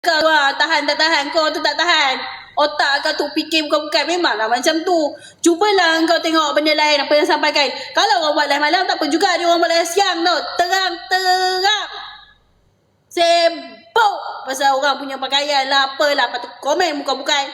Kau tahan tak tahan, kau tu tak tahan. Otak kau tu fikir bukan-bukan, memanglah macam tu. Cubalah kau tengok benda lain apa yang sampaikan. Kalau orang buat live malam tak apa juga, dia orang buat live siang tu. Terang-terang. Sibuk pasal orang punya pakaian lah, apalah. Lepas tu komen bukan-bukan.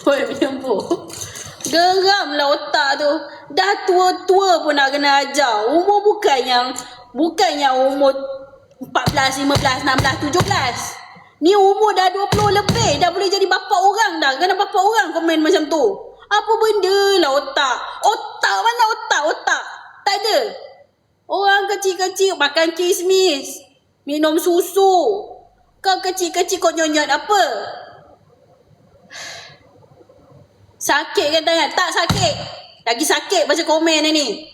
Hoi menyembur. Geramlah otak tu. Dah tua-tua pun nak kena ajar. Umur bukannya umur 14, 15, 16, 17. Ni umur dah 20 lebih. Dah boleh jadi bapa orang dah. Kena bapa orang komen macam tu. Apa benda lah otak. Otak mana otak? Tak ada. Orang kecil-kecil makan kismis. Minum susu. Kau kecil-kecil kau nyonyot apa? Sakit kan tangan? Tak sakit. Lagi sakit baca komen ni.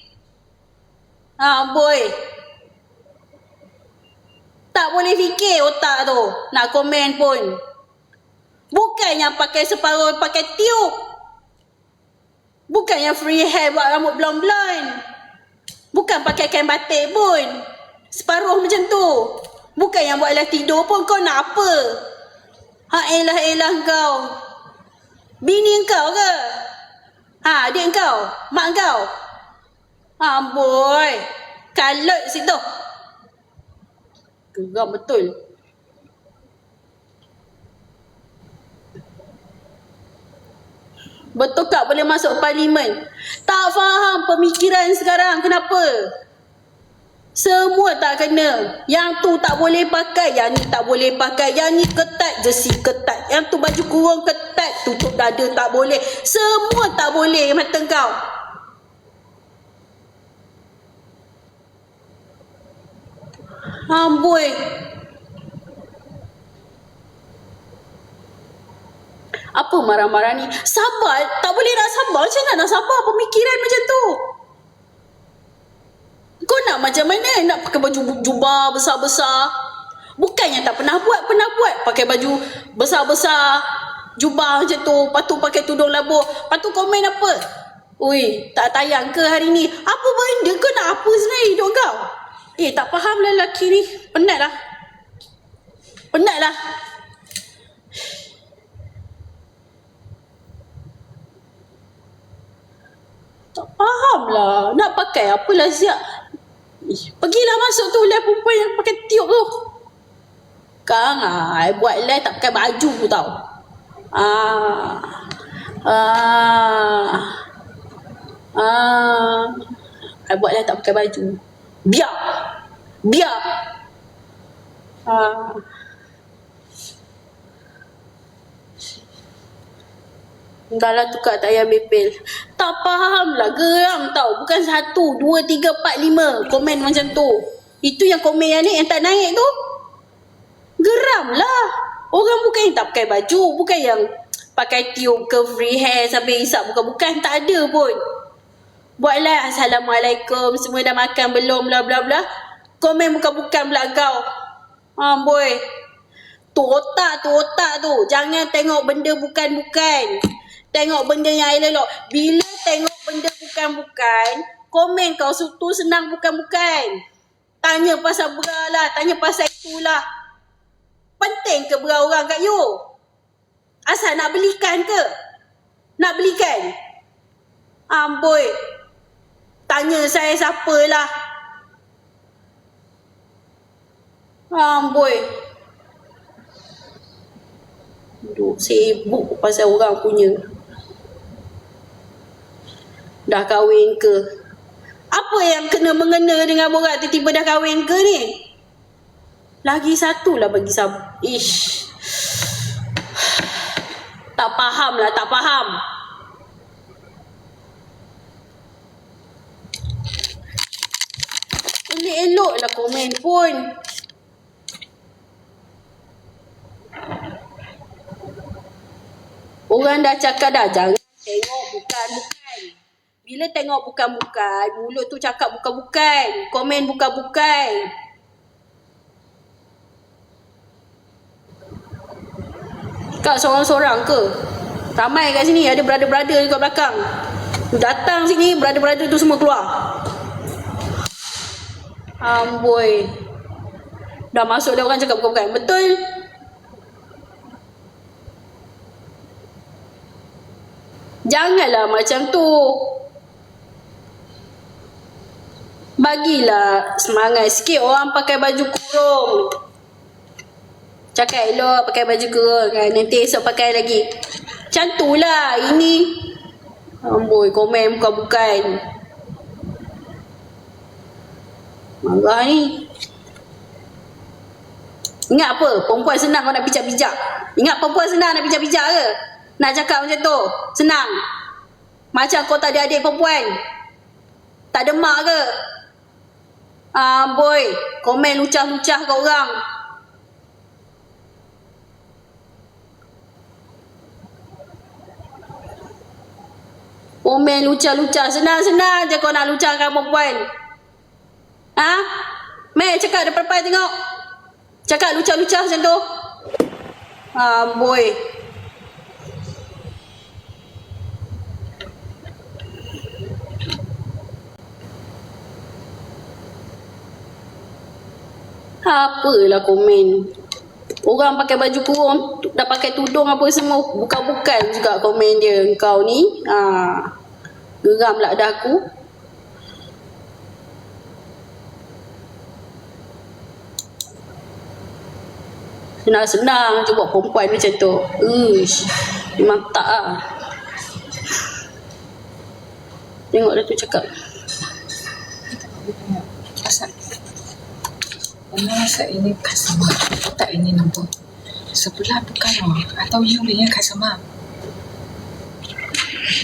Boy. Tak boleh fikir otak tu. Nak komen pun. Bukannya pakai separuh, pakai tiup. Bukannya free hair buat rambut blond-blond. Bukan pakai kain batik pun. Separuh macam tu. Bukan yang buat lah tidur pun. Kau nak apa? Elah kau. Bini kau ke? Adik kau? Mak kau? Boy. Kalut situ. Geram betul. Betul tak boleh masuk parlimen? Tak faham pemikiran sekarang. Kenapa? Semua tak kena. Yang tu tak boleh pakai, yang ni tak boleh pakai. Yang ni ketat, jersey ketat. Yang tu baju kurung ketat, tutup dada tak boleh. Semua tak boleh mata kau. Amboi. Apa marah-marah ni? Sabar. Tak boleh nak sabar. Macam mana nak sabar pemikiran macam tu? Kau nak macam mana? Nak pakai baju jubah besar-besar? Bukannya tak pernah buat. Pernah buat. Pakai baju besar-besar. Jubah macam tu. Lepas tu pakai tudung labuh. Lepas tu komen apa? Ui, tak tayang ke hari ni? Apa benda? Kau nak apa sebenarnya hidup kau? Tak faham lah lelaki ni. Penat lah. Tak faham lah. Nak pakai apalah siap. Pergilah masuk tu live perempuan yang pakai tiup tu. Kang, buat live tak pakai baju tau. Buat live tak pakai baju. Biar. Dah lah tukar tayar bepel. Tak faham lah. Geram tau. Bukan 1, 2, 3, 4, 5 komen macam tu. Itu yang komen yang ni yang tak naik tu. Geram lah. Orang bukan yang tak pakai baju. Bukan yang pakai tiup ke free hair sampai isap. Bukan. Tak ada pun. Buatlah Assalamualaikum. Semua dah makan belum? Bla bla bla. Komen bukan-bukan pula kau. Boy. Tu otak tu. Jangan tengok benda bukan-bukan. Tengok benda yang elok. Bila tengok benda bukan-bukan, komen kau tu senang bukan-bukan. Tanya pasal bra lah, tanya pasal itulah. Penting ke bra orang kat you? Asal nak belikan ke? Nak belikan? Boy. Tanya saya siapalah. Boy. Duk sibuk pasal orang punya. Dah kahwin ke? Apa yang kena mengena dengan borak tiba-tiba dah kahwin ke ni? Lagi satu lah bagi Ish. Tak faham. Elok lah komen pun. Orang dah cakap dah, jangan tengok bukan-bukan. Bila tengok bukan-bukan, mulut tu cakap bukan-bukan. Komen bukan-bukan. Kau seorang-seorang ke? Ramai kat sini, ada brother-brother kat belakang. Datang sini, brother-brother tu semua keluar. Amboi. Dah masuk dah orang cakap bukan-bukan. Betul. Janganlah macam tu. Bagilah semangat sikit orang pakai baju kurung. Cakap elok pakai baju kurung kan. Nanti esok pakai lagi. Macam tu lah ini. Amboi, komen bukan-bukan. Marah ni. Ingat apa? Perempuan senang kau nak bijak-bijak. Ingat perempuan senang nak bijak-bijak ke? Nak cakap macam tu? Senang. Macam kau tak ada adik perempuan. Tak ada mak ke? Boy, komen lucah-lucah kat orang. Komen lucah-lucah. Senang-senang je kau nak lucahkan perempuan. Ha? Meh, cakap depan-depan tengok. Cakap lucah-lucah macam tu. Boy. Apalah komen. Orang pakai baju kurung, dah pakai tudung apa semua, bukan-bukan juga komen dia. Engkau ni geram lah dah aku. Senang-senang je buat perempuan macam tu. Memang tak lah. Tengok dah tu cakap. Asal Masa ini customer, tak ini nombor. Sebelah bukan atau you punya customer.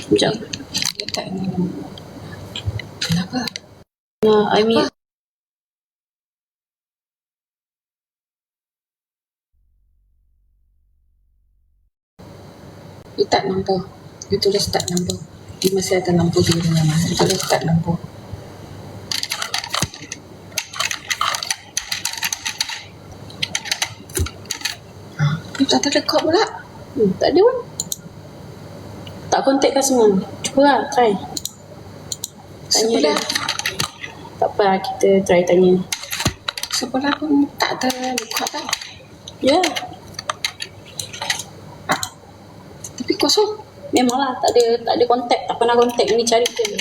Sekejap. Dia tak ini nombor. Kenapa? I mean, Dia tak nombor. Dia tulis tak nombor. Dia masih ada nombor di dalam. Dia tulis tak nombor. Dia tak ada rekod pula. tak ada pun. Tak contact customer. Cuba lah, try. Tanya dia. Sebelah, Tak apa lah, kita try tanya. sebelah pun tak ada rekod tau. Ya, Tapi kosong. memanglah tak ada contact. Tak pernah contact. Ni cari dia.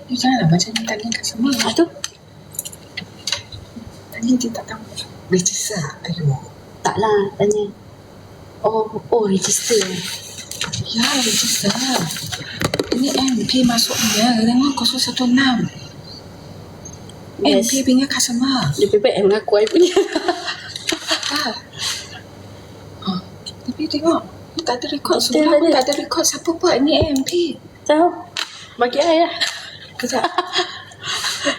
You janganlah macam ni tanya customer. Tu Tanya dia tak tahu. Register. Ayo. taklah tanya. Oh register. Ya, register. Ini MP masuknya. Tengok 016. Yes. MP punya customer. Lebih baik mengaku I punya. Tapi tengok. Tak ada rekod. Betul, Sebelah pun tak ada. tak ada rekod. Siapa buat ni MP? Tahu? Bagi I lah. Kejap.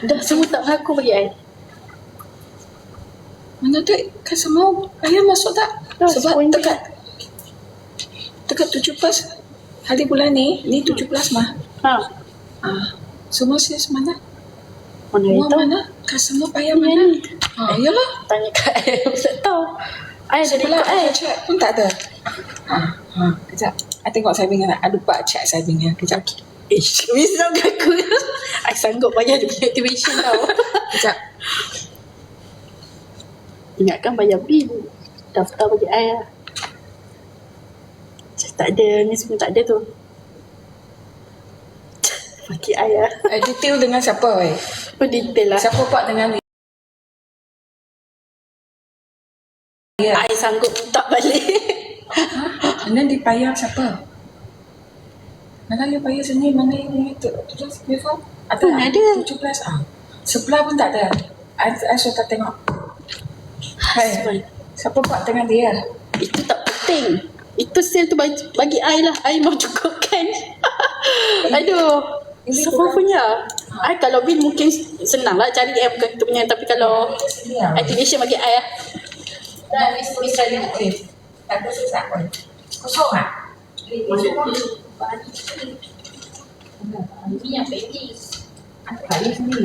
Dah semua tak mengaku bagi I. Mana tu customer ayah masuk tak? Sebab sepuluh dekat 17 hari bulan ni 17 mah. Semua sis mana? Mana I Semua tahu? mana? Customer payah Ni, mana? ni. Yalah. Tanya kat I. I tak tahu. I ada Sebelah rekod I. chat pun tak ada. Kejap. I tengok saya punya. I lupa chat saya punya. Kejap. Bisa aku. I sanggup bayar dia punya activation tau. Kejap. Ingatkan bayar bil. Daftar bagi I lah. Tak ada. Ni semua tak ada tu. Bagi I lah. Detail dengan siapa weh? Apa detail lah. Siapa buat dengan dia? I sanggup minta balik. Dan dipayar siapa? Mana yang payah sini? Mana yang tulis before? Pun ada. 17 Sebelah pun tak ada. I suka tengok. Hai. Siapa buat dengan dia? Itu tak penting. Itu sale tu bagi I lah. I mau cukupkan. Aduh. Semua punya. I kalau bil mungkin senang lah cari app bukan kita punya. Tapi kalau activation bagi I lah. Dah ni tulis saya ni. Tak ada susah pun. Kosong ah? Ini yang pending. Ada kali sini.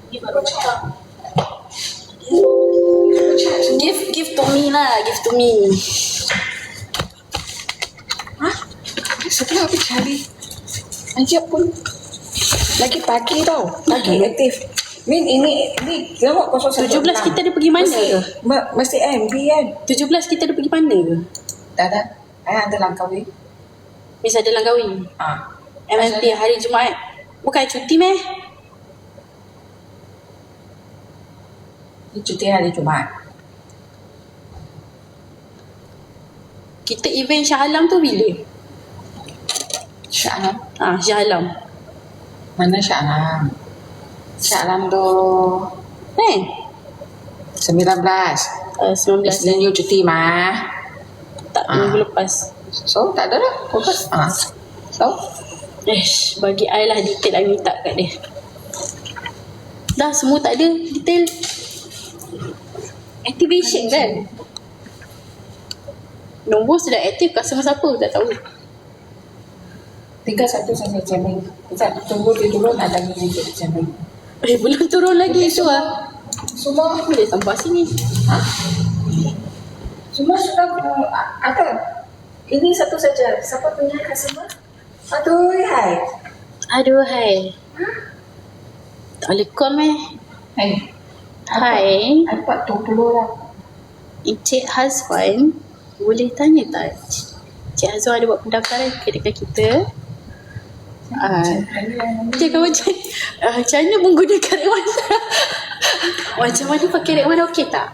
Dia baru cakap. Give to me lah. Give to me. Setelah aku cari. Ajak pun. Lagi pagi tau. Lagi aktif. Min ini tengok 016. 17 kita ada pergi mana ke? Mesti MB kan. 17 kita ada pergi mana ke? Tak ada. Ada Langkawi. Miss ada Langkawi. MLP hari Jumaat. Bukan cuti meh? Ini cuti hari Jumaat. Kita event Shah Alam tu bila? Shah Alam. Shah Alam. Mana Shah Alam? Shah Alam tu 19. 19 Isnin you cuti mah. tak minggu lepas. So tak ada lah. Fokus. So Bagi I lah detail I minta kat dia. Dah semua tak ada detail. Activation kan? Nombor sudah aktif, customer siapa tak tahu. 31 sampai jamin. Kita tunggu dia dulu nak lagi untuk jamin. Belum turun lagi tu lah. Semua Boleh tambah sini. semua sudah ada. Ini satu saja. Siapa punya customer? Aduh, hai. Aduh, hai. Tak boleh call meh. Hai. I buat 20 lah. Encik Hazwan, boleh tanya tak? Encik Hazwan ada buat pendaftaran ke dekat kita? Cakap macam mana menggunakan rek mana? Macam mana pakai rek mana, okey tak?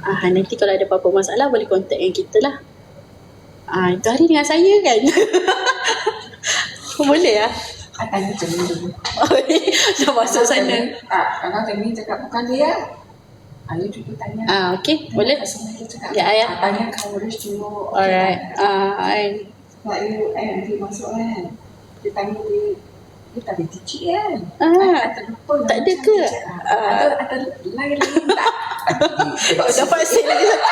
Nanti kalau ada apa-apa masalah boleh contact dengan kita lah. Itu hari dengan saya kan? Boleh lah. Tanya Jamie dulu. Dah masuk sana. Kalau Jamie cakap bukan dia, Ayu juga tanya. Okey, boleh. Ya, ayah. Tanya coverage dulu. Alright. Sebab Ayu nanti masuk kan. Dia tanya dia tak ada cicik kan? Tak ada ke? Ada lain-lain tak? Dapat set lagi satu.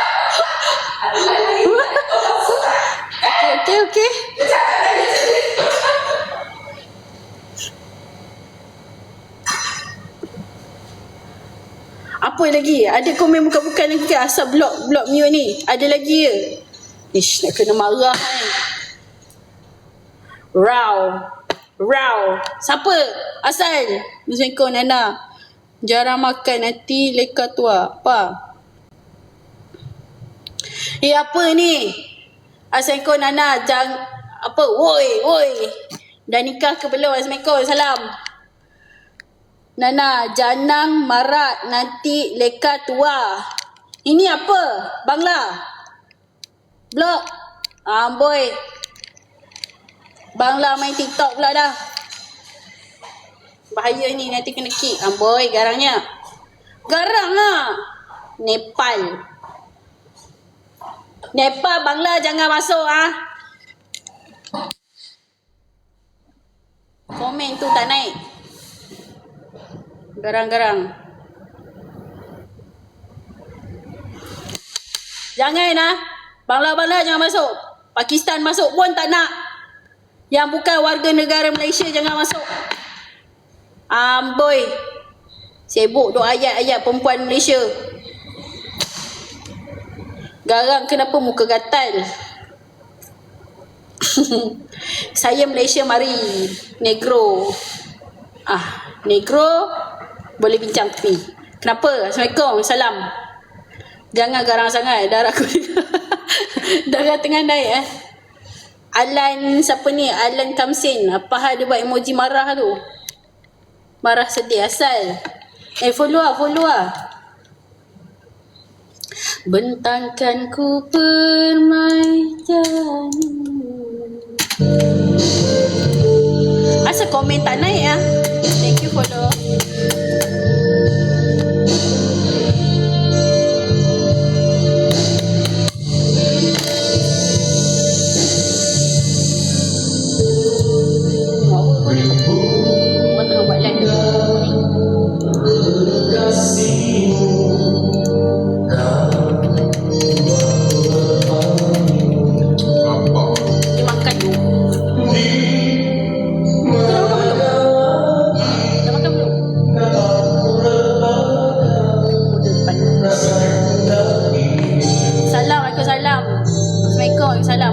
Okey. Apa lagi? Ada komen bukan-bukan lagi ke? Asal blok mute ni. Ada lagi ke? Ish, nak kena marah kan. Raw. Siapa? Asal. Assalamualaikum Nana. Jarang makan nanti leka tua. Apa? Apa ni? Assalamualaikum Nana. Apa? Woi. Dah nikah ke belum? Assalamualaikum. Salam. Nana, janang marak nanti leka tua. Ini apa? Bangla. Blok. Boy. Bangla main TikTok pula dah. Bahaya ni, nanti kena kick. Boy, garangnya. Garang lah. Nepal, Bangla jangan masuk Komen tu tak naik. Garang-garang. Jangan Bangla jangan masuk. Pakistan masuk pun tak nak. Yang bukan warga negara Malaysia jangan masuk. Boy. Sibuk duk ayat-ayat perempuan Malaysia. Garang kenapa muka gatal? Saya Malaysia mari. Negro. Negro boleh bincang tepi. Kenapa? Assalamualaikum. Salam. Jangan garang sangat. Darah aku darah tengah naik Alan siapa ni? Alan Kamsin. Apa hal dia buat emoji marah tu? Marah sedih asal. Follow lah. Bentangkan ku permainan. Asal komen tak naik Thank you follow.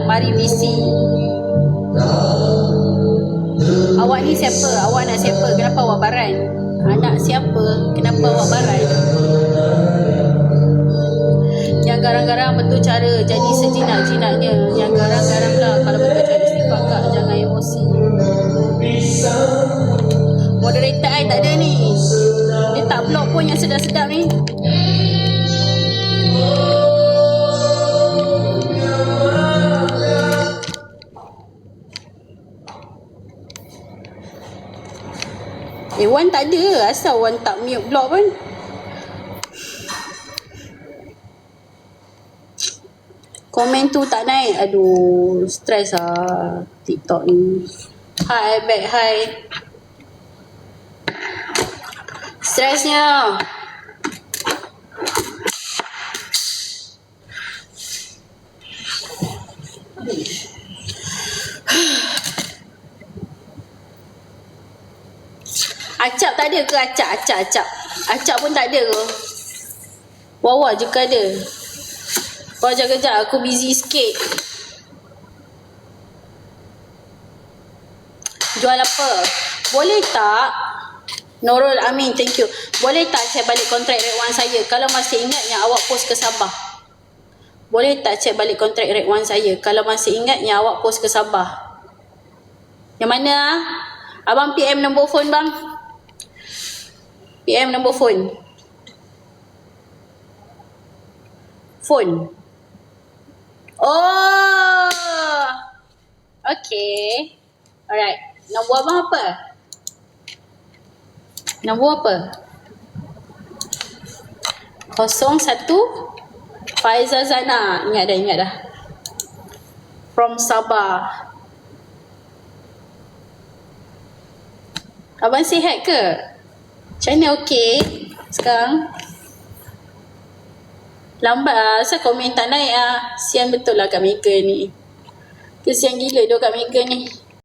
Mari visi. Awak ni siapa? Awak nak siapa? Kenapa awak baran? Anak siapa? Kenapa awak barai? Yang garang-garang betul cara jadi sejinak-jinaknya. Yang garang-garang lah kalau betul cara istighfar kak, jangan emosi. Moderator I tak ada ni. Dia tak block pun yang sedap-sedap ni. Wan tak ada. Asal Wan tak mute block pun. Komen tu tak naik. Aduh, stres lah TikTok ni. Hi, back, hi. Stresnya. Acap tak ada ke? Acap pun tak ada ke? Wawa je ke ada? Kau kejap, aku busy sikit. Jual apa? Boleh tak? Nurul Amin, thank you. Boleh tak check balik kontrak Red One saya? Kalau masih ingat yang awak post ke Sabah. Boleh tak check balik kontrak Red One saya? Kalau masih ingat yang awak post ke Sabah. Yang mana? Abang PM nombor phone bang. PM nombor phone. Phone. Oh. Okay. Alright. Nombor abang apa? Nombor apa? 01 Faizal Zana. Ingat dah. From Sabah. Abang sihat ke? Macam mana okey sekarang? Lambat lah. Asal komen tak naik lah. Sian betul lah Kak Mega ni. Kesian gila dia Kak Mega ni.